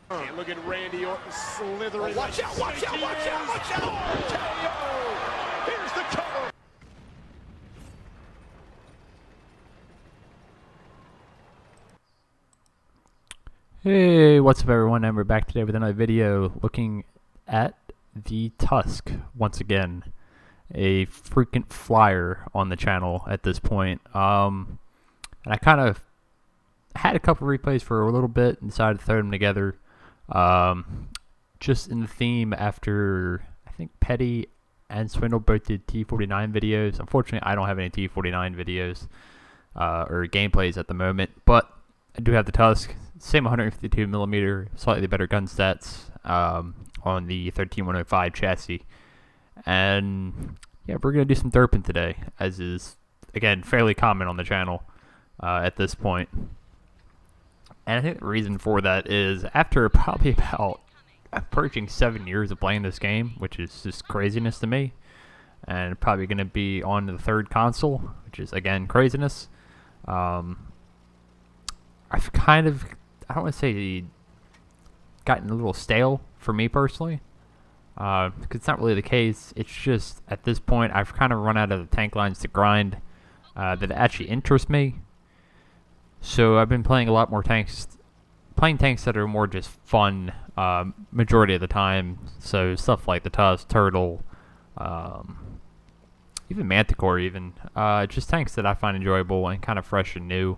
And look at Randy Orton slithering. Oh, watch out, watch out, watch out, watch out! KO! Here's the cover. Hey, what's up everyone, and we're back today with another video looking at the Tusk once again. A freaking flyer on the channel at this point. And I kind of had a couple replays for a little bit and decided to throw them together. Just in the theme after, I think Petty and Swindle both did T49 videos. Unfortunately, I don't have any T49 videos or gameplays at the moment, but I do have the Tusk. Same 152mm, slightly better gun stats on the 13105 chassis. And yeah, we're going to do some derping today, as is, again, fairly common on the channel at this point. And I think the reason for that is after probably about approaching 7 years of playing this game, which is just craziness to me, and probably going to be on the third console, which is, again, craziness. I've kind of, I don't want to say gotten a little stale for me personally, because it's not really the case. It's just at this point I've kind of run out of the tank lines to grind that actually interest me. So I've been playing a lot more tanks, playing tanks that are more just fun majority of the time. So stuff like the Tusk, Turtle, even Manticore, even just tanks that I find enjoyable and kind of fresh and new.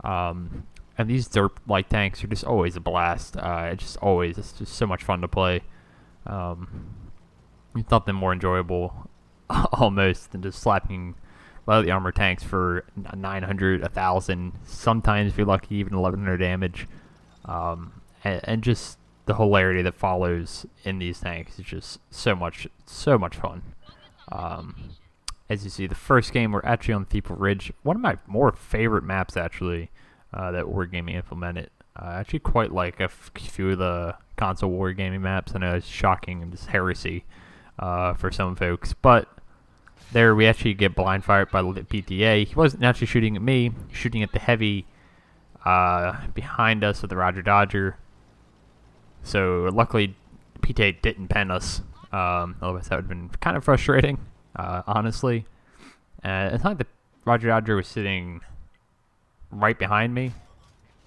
And these derp-like tanks are just always a blast. It's just so much fun to play. There's nothing more enjoyable almost than just slapping a lot of the armor tanks for 900, 1,000, sometimes if you're lucky even 1,100 damage. And just the hilarity that follows in these tanks is just so much fun. As you see, the first game we're actually on Thiepel Ridge, one of my more favorite maps actually. That Wargaming implemented. I actually quite like a few of the console Wargaming maps. I know it's shocking and just heresy for some folks, but there we actually get blind fired by the PTA. He wasn't actually shooting at me, shooting at the heavy behind us with the Roger Dodger. So luckily PTA didn't pen us, otherwise that would have been kind of frustrating, honestly. It's not like the Roger Dodger was sitting right behind me,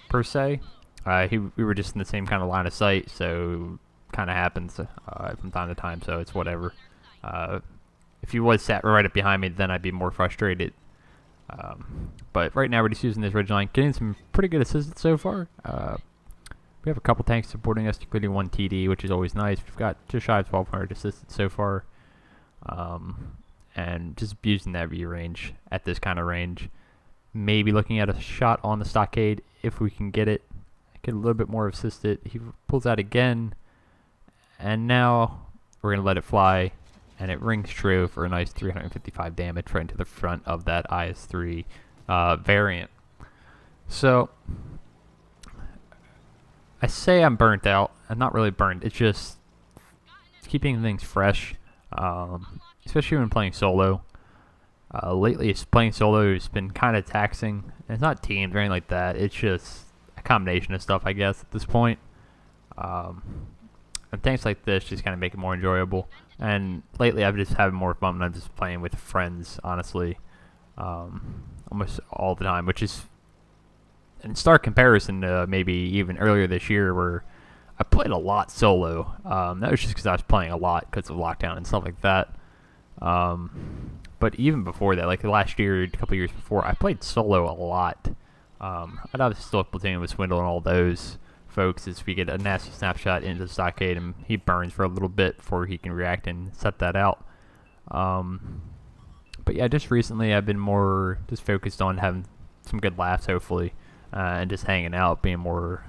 per se. We were just in the same kind of line of sight, so kind of happens from time to time, so it's whatever. If he was sat right up behind me, then I'd be more frustrated. But right now we're just using this ridge line, getting some pretty good assistance so far. We have a couple tanks supporting us, including one TD, which is always nice. We've got just shy of 1,200 assistance so far. And just using that view range at this kind of range. Maybe looking at a shot on the stockade if we can get it. Get a little bit more assisted. He pulls out again, and now we're going to let it fly, and it rings true for a nice 355 damage right into the front of that IS-3 variant. So I say I'm burnt out. I'm not really burnt. It's just keeping things fresh, especially when playing solo. Lately, playing solo has been kind of taxing. It's not teams or anything like that. It's just a combination of stuff, I guess, at this point. And things like this just kind of make it more enjoyable. And lately, I've just having more fun when I'm just playing with friends, honestly. Almost all the time, which is in stark comparison to maybe even earlier this year where I played a lot solo. That was just because I was playing a lot because of lockdown and stuff like that. But even before that, like last year, a couple years before, I played solo a lot. I'd obviously still platoon with Swindle and all those folks as we get a nasty snapshot into the stockade and he burns for a little bit before he can react and set that out. But yeah, just recently I've been more just focused on having some good laughs, hopefully, and just hanging out, being more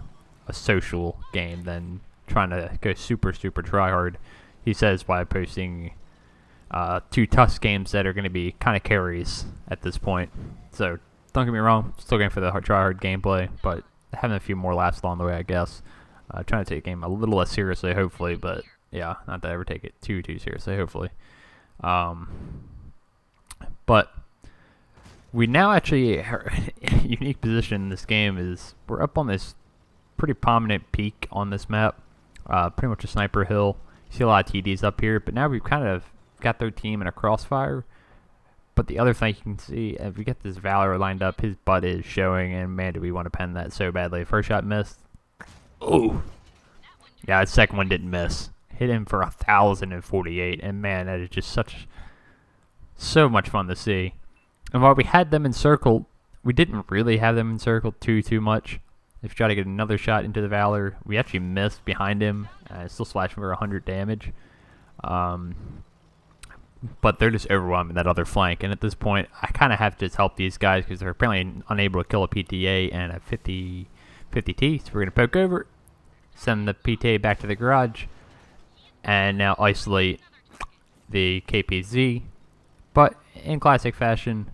a social game than trying to go super try hard. He says by posting 2 Tusk games that are going to be kind of carries at this point. So don't get me wrong, still going for the try hard gameplay, but having a few more laughs along the way, I guess. Trying to take the game a little less seriously, hopefully, but yeah, not to ever take it too seriously, hopefully. But we now actually are in a unique position in this game is we're up on this pretty prominent peak on this map. Pretty much a sniper hill. You see a lot of TDs up here, but now we've kind of got their team in a crossfire. But the other thing you can see, if we get this Valor lined up, his butt is showing, and man, do we want to pen that so badly. First shot missed. Oh, yeah, the second one didn't miss. Hit him for 1,048, and man, that is just so much fun to see. And while we had them encircled, we didn't really have them encircled too much. If you try to get another shot into the Valor, we actually missed behind him. Still slashing for 100 damage. But they're just overwhelming that other flank. And at this point, I kind of have to just help these guys because they're apparently unable to kill a PTA and a 50T. So we're going to poke over, send the PTA back to the garage, and now isolate the KPZ. But in classic fashion,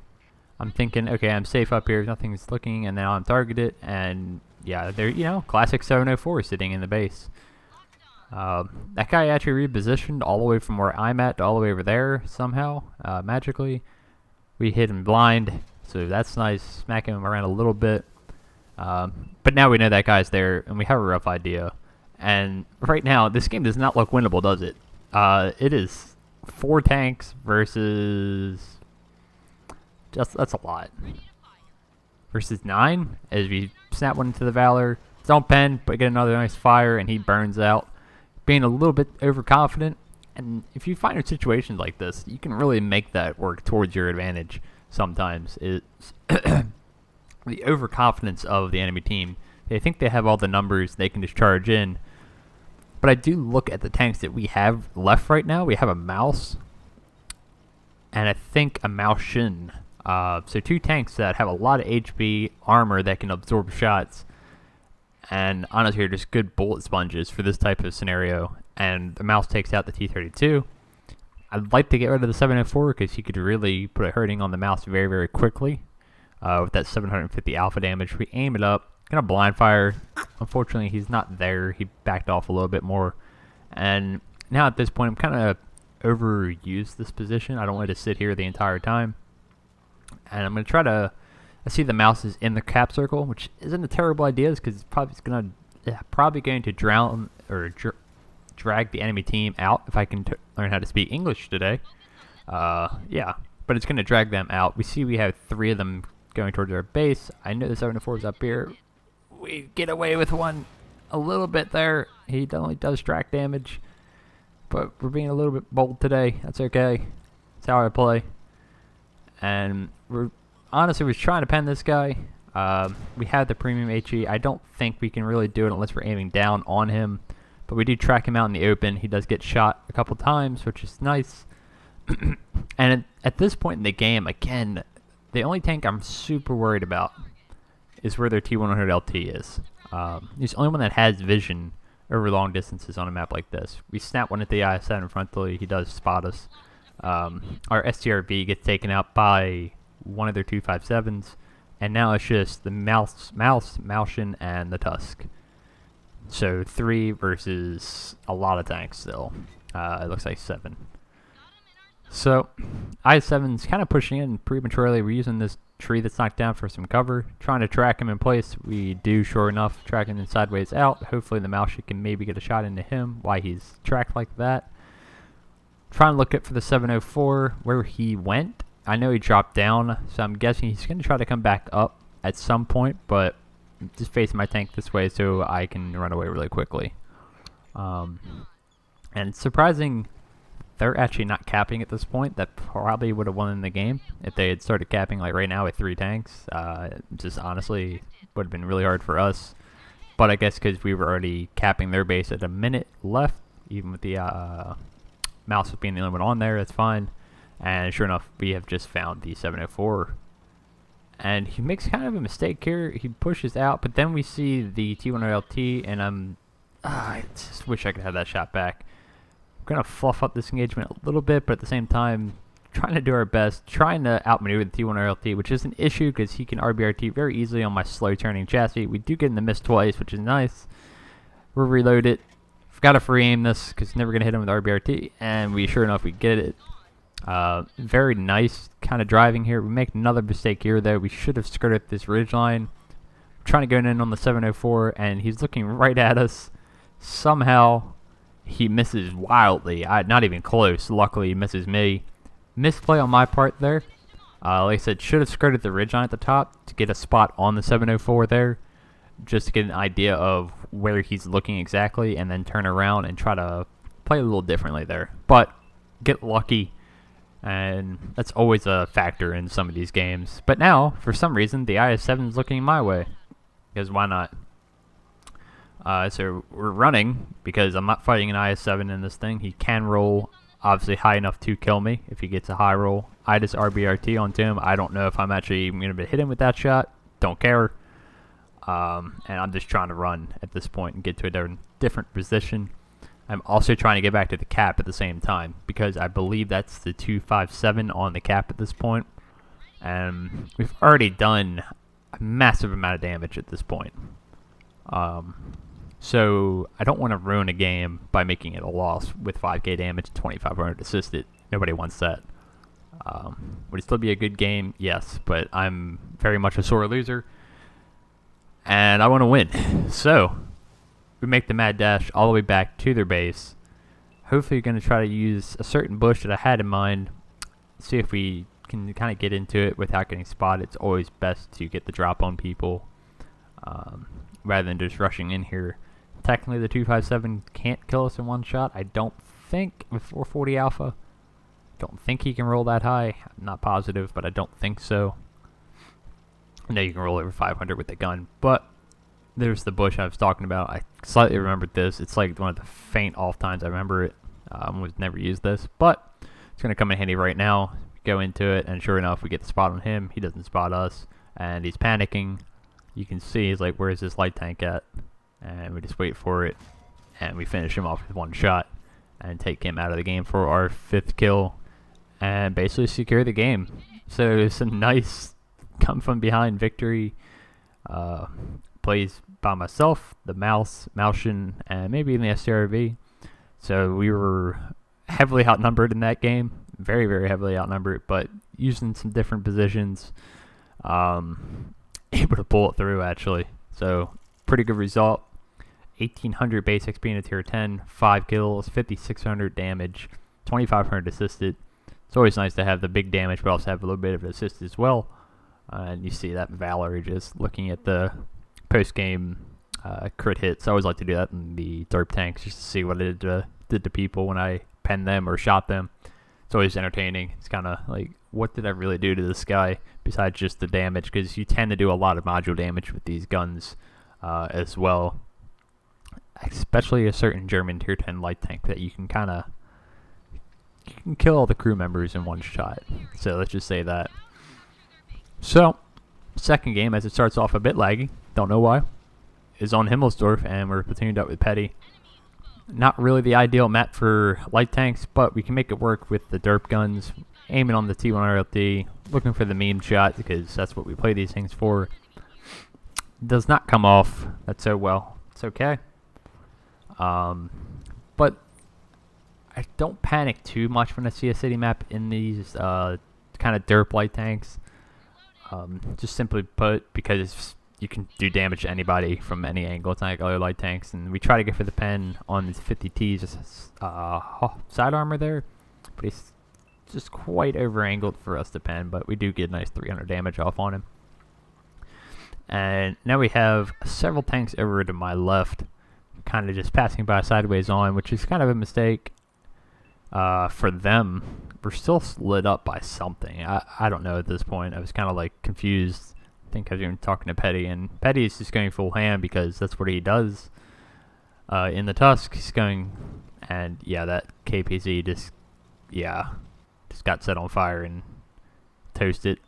I'm thinking, okay, I'm safe up here. Nothing's looking, and now I'm targeted. And yeah, they're, classic 704 sitting in the base. That guy actually repositioned all the way from where I'm at to all the way over there somehow, magically. We hit him blind, so that's nice. Smacking him around a little bit. But now we know that guy's there, and we have a rough idea. And right now, this game does not look winnable, does it? It is 4 tanks versus... that's a lot. Versus 9, as we snap one into the Valor. Don't pen, but get another nice fire, and he burns out. Being a little bit overconfident, and if you find in situations like this, you can really make that work towards your advantage sometimes. It's the overconfidence of the enemy team. They think they have all the numbers, they can just charge in. But I do look at the tanks that we have left right now. We have a Mouse, and I think a Maushin. So 2 tanks that have a lot of HP, armor that can absorb shots, and honestly are just good bullet sponges for this type of scenario. And the Mouse takes out the T-32. I'd like to get rid of the 704 because he could really put a hurting on the Mouse very quickly with that 750 alpha damage. We aim it up, gonna blind fire. Unfortunately, he's not there. He backed off a little bit more. And now at this point, I'm kind of overused this position. I don't want to sit here the entire time. And I'm going to try to... I see the Mouse is in the cap circle, which isn't a terrible idea because it's probably going to drown or drag the enemy team out if I can learn how to speak English today. Yeah, but it's going to drag them out. We see we have 3 of them going towards our base. I know the 704 is up here. We get away with one a little bit there. He only does track damage, but we're being a little bit bold today. That's okay. That's how I play. And we're honestly was trying to pen this guy. We have the premium HE. I don't think we can really do it unless we're aiming down on him. But we do track him out in the open. He does get shot a couple times, which is nice. And at this point in the game, again, the only tank I'm super worried about is where their T100 LT is. He's the only one that has vision over long distances on a map like this. We snap one at the IS-7 frontally. He does spot us. Our STRV gets taken out by one of their 257s, and now it's just the Maushin, and the Tusk. So 3 versus a lot of tanks still. It looks like 7. So I-7's kind of pushing in prematurely. We're using this tree that's knocked down for some cover, trying to track him in place. We do, sure enough, track him sideways out. Hopefully the Maushin can maybe get a shot into him while he's tracked like that. Trying to look at for the 704 where he went. I know he dropped down, so I'm guessing he's going to try to come back up at some point, but just facing my tank this way so I can run away really quickly. And it's surprising they're actually not capping at this point. That probably would have won in the game if they had started capping like right now with 3 tanks. Just honestly would have been really hard for us. But I guess because we were already capping their base at a minute left, even with the Mouse being the only one on there, that's fine. And sure enough, we have just found the 704. And he makes kind of a mistake here. He pushes out, but then we see the T1LT, and I just wish I could have that shot back. We're going to fluff up this engagement a little bit, but at the same time, trying to do our best, trying to outmaneuver the T1LT, which is an issue because he can RBRT very easily on my slow turning chassis. We do get in the miss twice, which is nice. We'll reload it. Got to free aim this because never going to hit him with RBRT, and we sure enough we get it. Very nice kind of driving here. We make another mistake here though. We should have skirted this ridge line. trying to go in on the 704, and he's looking right at us. Somehow, he misses wildly. Not even close. Luckily, he misses me. Misplay on my part there. Like I said, should have skirted the ridge on at the top to get a spot on the 704 there, just to get an idea of where he's looking exactly, and then turn around and try to play a little differently there. But get lucky, and that's always a factor in some of these games. But now, for some reason, the IS-7 is looking my way, because why not? So we're running, because I'm not fighting an IS-7 in this thing. He can roll obviously high enough to kill me if he gets a high roll. I just RBRT onto him. I don't know if I'm actually even going to hit him with that shot. Don't care. And I'm just trying to run at this point and get to a different position. I'm also trying to get back to the cap at the same time, because I believe that's the 257 on the cap at this point. And we've already done a massive amount of damage at this point. So I don't want to ruin a game by making it a loss with 5k damage, 2500 assisted. Nobody wants that. Would it still be a good game? Yes, but I'm very much a sore loser, and I want to win. So we make the mad dash all the way back to their base. Hopefully, you're going to try to use a certain bush that I had in mind. See if we can kind of get into it without getting spotted. It's always best to get the drop on people rather than just rushing in here. Technically, the 257 can't kill us in one shot. I don't think with 440 alpha. Don't think he can roll that high. I'm not positive, but I don't think so. I know you can roll over 500 with the gun, but there's the bush I was talking about. I slightly remembered this. It's like one of the faint off times I remember it. We've never used this, but it's going to come in handy right now. Go into it, and sure enough, we get the spot on him. He doesn't spot us, and he's panicking. You can see he's like, where's this light tank at? And we just wait for it, and we finish him off with one shot and take him out of the game for our 5th kill and basically secure the game. So it's a nice come from behind victory. Plays by myself, the Malshin, and maybe in the STRV. So we were heavily outnumbered in that game. Very, very heavily outnumbered, but using some different positions, able to pull it through actually. So pretty good result. 1800 base XP in a tier 10, 5 kills, 5600 damage, 2500 assisted. It's always nice to have the big damage, but also have a little bit of assist as well. And you see that Valor just looking at the post-game crit hits. I always like to do that in the derp tanks just to see what it did to people when I penned them or shot them. It's always entertaining. It's kind of like, what did I really do to this guy besides just the damage? Because you tend to do a lot of module damage with these guns as well. Especially a certain German tier 10 light tank that you can kill all the crew members in one shot. So let's just say that. So, second game, as it starts off a bit laggy, don't know why, is on Himmelsdorf, and we're platooned up with Petty. Not really the ideal map for light tanks, but we can make it work with the derp guns, aiming on the T1RLT, looking for the meme shot, because that's what we play these things for. Does not come off that so well. It's okay. But I don't panic too much when I see a city map in these kind of derp light tanks. Just simply put, because you can do damage to anybody from any angle. It's not like other light tanks, and we try to get for the pen on these 50Ts, just side armor there, but he's just quite over angled for us to pen, but we do get nice 300 damage off on him. And now we have several tanks over to my left, kind of just passing by sideways on, which is kind of a mistake for them. We're still lit up by something. I don't know at this point. I was kind of like confused. I think I was even talking to Petty, and Petty is just going full hand because that's what he does. In the Tusk, he's going, and yeah, that KPZ just got set on fire and toasted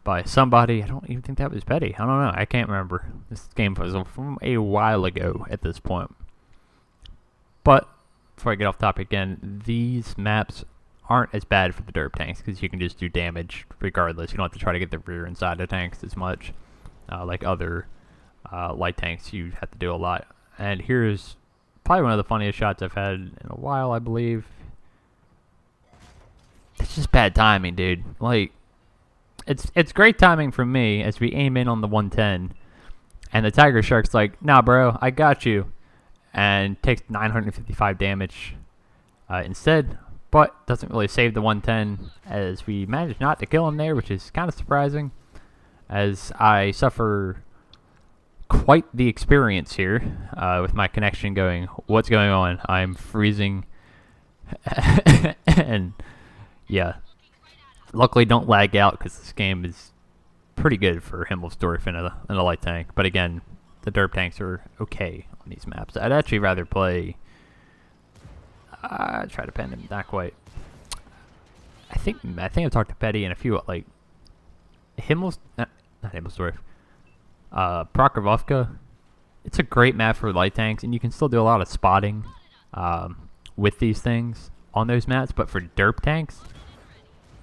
by somebody. I don't even think that was Petty. I don't know. I can't remember. This game was from a while ago at this point. But before I get off topic again, these maps aren't as bad for the derp tanks because you can just do damage regardless. You don't have to try to get the rear and side of tanks as much. Like other light tanks, you have to do a lot. And here's probably one of the funniest shots I've had in a while, I believe. It's just bad timing, dude. Like, it's great timing from me as we aim in on the 110, And the Tiger Shark's like, nah, bro, I got you. And takes 955 damage instead. But doesn't really save the 110 as we managed not to kill him there, which is kind of surprising. As I suffer quite the experience here with my connection going, what's going on? I'm freezing. And yeah, luckily don't lag out because this game is pretty good for Himmelsdorf in a light tank. But again, the derp tanks are okay on these maps. I'd actually rather play... try to pen him, not quite. I think I've talked to Petty and a few not Himmelsdorf. Prokhorovka. It's a great map for light tanks, and you can still do a lot of spotting with these things on those maps. But for derp tanks,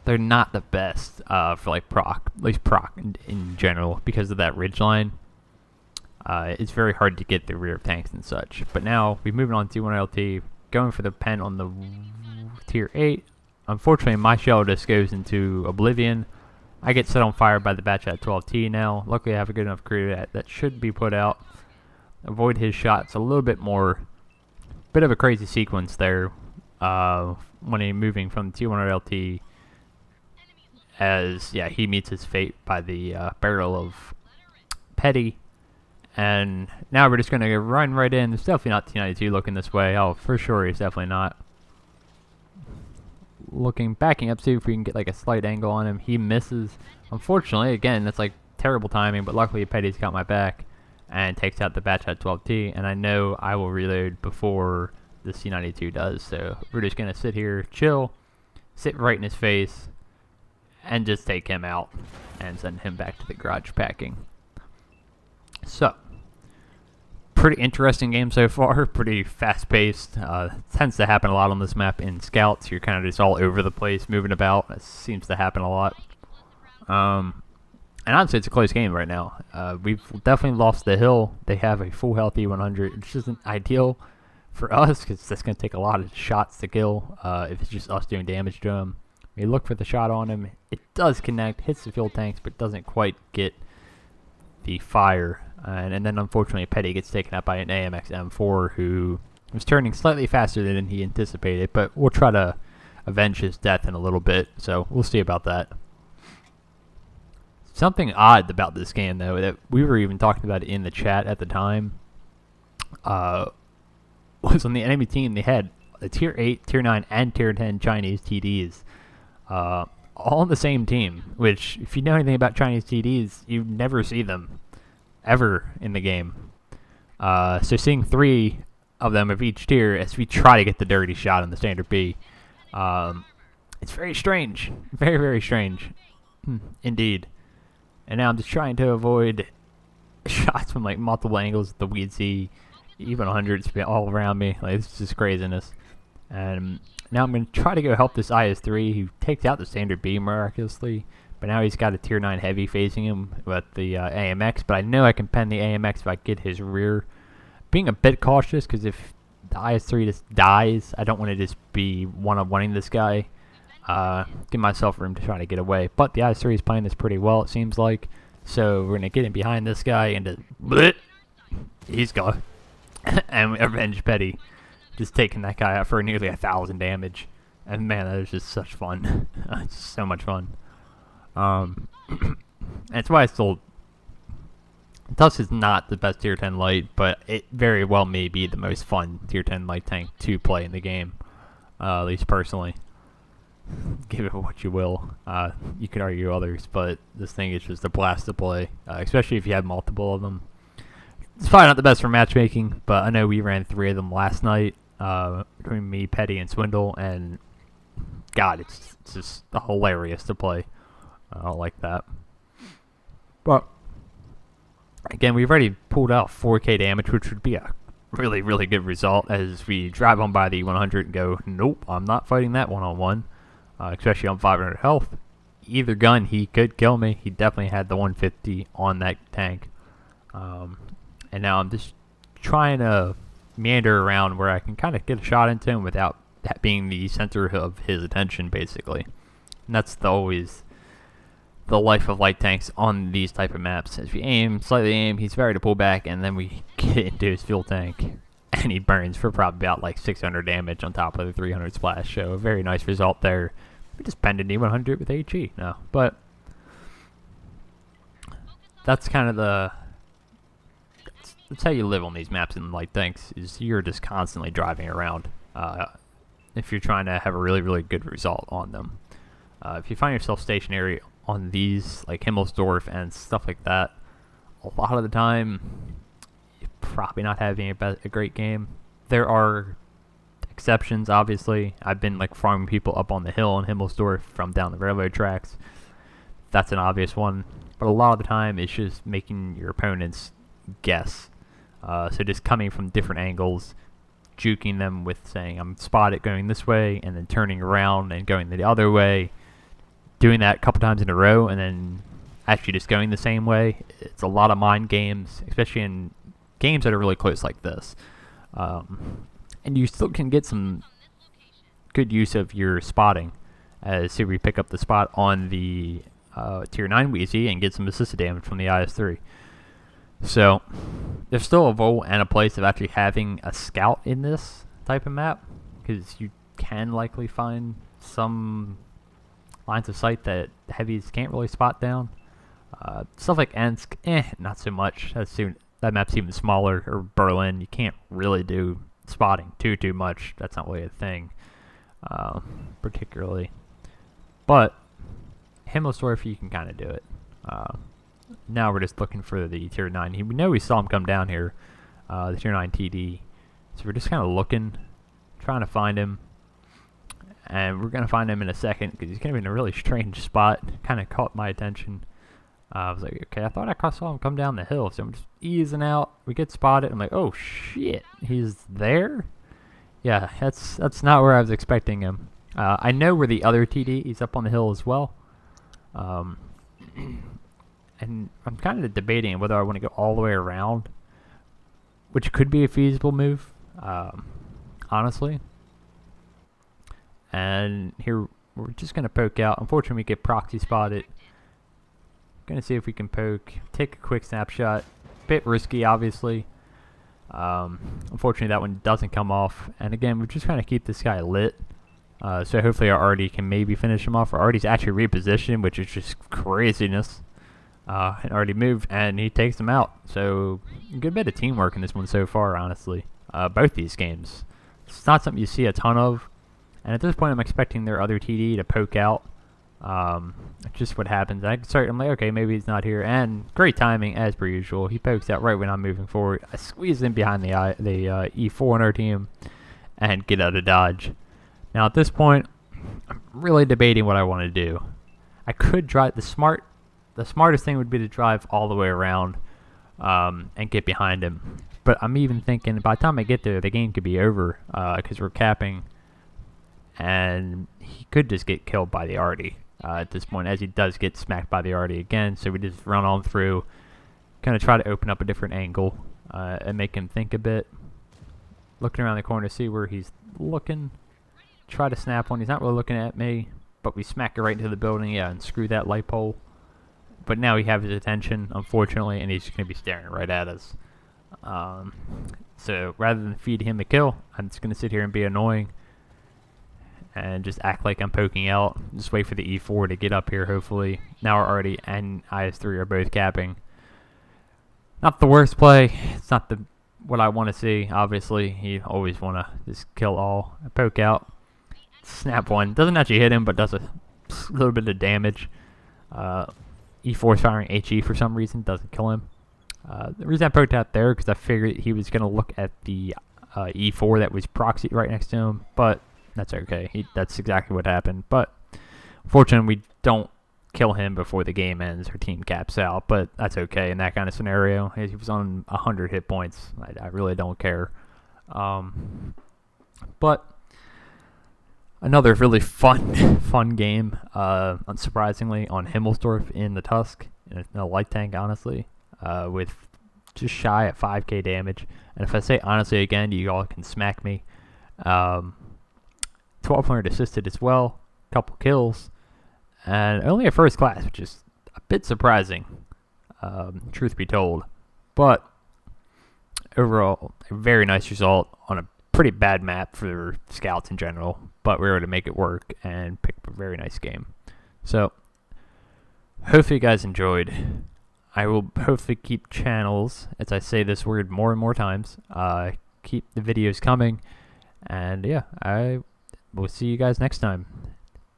they're not the best for like proc, at least proc in general, because of that ridge line. It's very hard to get the rear of tanks and such. But now we're moving on to T1LT, going for the pen on the tier 8. Unfortunately, my shell just goes into oblivion. I get set on fire by the batch at 12T now. Luckily, I have a good enough crew that should be put out. Avoid his shots a little bit more. Bit of a crazy sequence there when he's moving from T1LT. As, yeah, he meets his fate by the barrel of Petty. And now we're just going to run right in. It's definitely not T92 looking this way. Oh, for sure, he's definitely not. Backing up, see if we can get like a slight angle on him. He misses. Unfortunately, again, that's like terrible timing, but luckily Petty's got my back and takes out the batch at 12T. And I know I will reload before the C92 does. So we're just going to sit here, chill, sit right in his face, and just take him out and send him back to the garage packing. So, pretty interesting game so far, pretty fast-paced. Tends to happen a lot on this map in scouts. You're kind of just all over the place, moving about. It seems to happen a lot. And honestly, it's a close game right now. We've definitely lost the hill. They have a full health E100, which isn't ideal for us, because that's going to take a lot of shots to kill if it's just us doing damage to him. We look for the shot on him. It does connect, hits the fuel tanks, but doesn't quite get the fire. And then unfortunately Petty gets taken out by an AMX M4 who was turning slightly faster than he anticipated, but we'll try to avenge his death in a little bit, so we'll see about that. Something odd about this game, though, that we were even talking about in the chat at the time, was on the enemy team they had the tier 8, tier 9, and tier 10 Chinese TDs all on the same team, which, if you know anything about Chinese TDs, you never see them ever in the game. So seeing 3 of them of each tier as we try to get the dirty shot on the standard B, it's very strange. Very, very strange. Indeed. And now I'm just trying to avoid shots from like multiple angles, the we'd see even 100s all around me. Like, it's just craziness. And now I'm going to try to go help this IS-3 who takes out the standard B miraculously. But now he's got a tier 9 heavy facing him with the AMX. But I know I can pen the AMX if I get his rear. Being a bit cautious, because if the IS-3 just dies, I don't want to just be one-on-one-ing this guy. Give myself room to try to get away. But the IS-3 is playing this pretty well, it seems like. So we're going to get in behind this guy and just... Bleh, he's gone. And we avenge Petty. Just taking that guy out for nearly 1,000 damage. And man, that is just such fun. It's so much fun. That's why I still... Tusk is not the best tier 10 light, but it very well may be the most fun tier 10 light tank to play in the game. At least personally. Give it what you will. You can argue others, but this thing is just a blast to play. Especially if you have multiple of them. It's probably not the best for matchmaking, but I know we ran 3 of them last night. Between me, Petty, and Swindle, and God, it's just hilarious to play. I don't like that. But again, we've already pulled out 4k damage, which would be a really, really good result as we drive on by the 100 and go, nope, I'm not fighting that one-on-one, especially on 500 health. Either gun, he could kill me. He definitely had the 150 on that tank. And now I'm just trying to meander around where I can kind of get a shot into him without that being the center of his attention, basically. And that's always the life of light tanks on these type of maps. As we slightly aim, he's ready to pull back, and then we get into his fuel tank, and he burns for probably about like 600 damage on top of the 300 splash. So a very nice result there. We just penned an E100 with HE now, but that's kind of that's how you live on these maps in light tanks. Is you're just constantly driving around. If you're trying to have a really, really good result on them. If you find yourself stationary on these, like Himmelsdorf and stuff like that, a lot of the time, you're probably not having a great game. There are exceptions, obviously. I've been like farming people up on the hill in Himmelsdorf from down the railroad tracks. That's an obvious one. But a lot of the time, it's just making your opponents guess. So just coming from different angles, juking them with saying, I'm spotted going this way, and then turning around and going the other way. Doing that a couple times in a row, and then actually just going the same way. It's a lot of mind games, especially in games that are really close like this. And you still can get some good use of your spotting. As say we pick up the spot on the tier 9 Wheezy and get some assisted damage from the IS-3. So there's still a role and a place of actually having a scout in this type of map, because you can likely find some lines of sight that heavies can't really spot down. Stuff like Ensk, not so much. That map's even smaller. Or Berlin, you can't really do spotting too much. That's not really a thing, particularly. But Himmelsdorf, you can kind of do it. Now we're just looking for the tier 9. We know we saw him come down here, the tier 9 TD. So we're just kind of looking, trying to find him. And we're going to find him in a second, because he's going to be in a really strange spot. Kind of caught my attention. I was like, okay, I thought I saw him come down the hill. So I'm just easing out. We get spotted. I'm like, oh, shit. He's there? Yeah, that's not where I was expecting him. I know where the other TD, he's up on the hill as well. And I'm kind of debating whether I want to go all the way around, which could be a feasible move, honestly. And here, we're just going to poke out. Unfortunately, we get proxy spotted. Going to see if we can poke, take a quick snapshot. Bit risky, obviously. Unfortunately, that one doesn't come off. And again, we're just trying to keep this guy lit. So hopefully our Artie can maybe finish him off. Our Artie's actually repositioned, which is just craziness. And already moved, and he takes him out. So a good bit of teamwork in this one so far, honestly. Both these games. It's not something you see a ton of. And at this point, I'm expecting their other TD to poke out. Just what happens. I'm like, okay, maybe he's not here. And great timing, as per usual. He pokes out right when I'm moving forward. I squeeze in behind the E4 on our team and get out of dodge. Now, at this point, I'm really debating what I want to do. I could drive the smartest thing would be to drive all the way around and get behind him. But I'm even thinking by the time I get there, the game could be over because we're capping. And he could just get killed by the Artie at this point, as he does get smacked by the Artie again. So we just run on through, kind of try to open up a different angle and make him think a bit. Looking around the corner to see where he's looking. Try to snap one. He's not really looking at me, but we smack it right into the building, and screw that light pole. But now we have his attention, unfortunately, and he's just going to be staring right at us. So rather than feed him a kill, I'm just going to sit here and be annoying and just act like I'm poking out. Just wait for the E4 to get up here, hopefully. Now our Artie and IS-3 are both capping. Not the worst play. It's not what I want to see, obviously. You always want to just kill all. I poke out. Snap one. Doesn't actually hit him, but does a little bit of damage. E4 is firing HE for some reason. Doesn't kill him. The reason I poked out there because I figured he was going to look at the E4 that was proxied right next to him, but that's okay. That's exactly what happened. But unfortunately, we don't kill him before the game ends. Our team caps out, but that's okay in that kind of scenario. He was on 100 hit points. I really don't care. But another really fun game, unsurprisingly, on Himmelsdorf in the Tusk, in a light tank, honestly, with just shy at 5k damage. And if I say honestly again, you all can smack me. 1200 assisted as well, couple kills, and only a first class, which is bit surprising, truth be told. But overall, a very nice result on a pretty bad map for scouts in general. But we were able to make it work and pick up a very nice game. So, hopefully you guys enjoyed. I will hopefully keep channels, as I say this word more and more times. Keep the videos coming. And yeah, I will see you guys next time.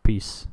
Peace.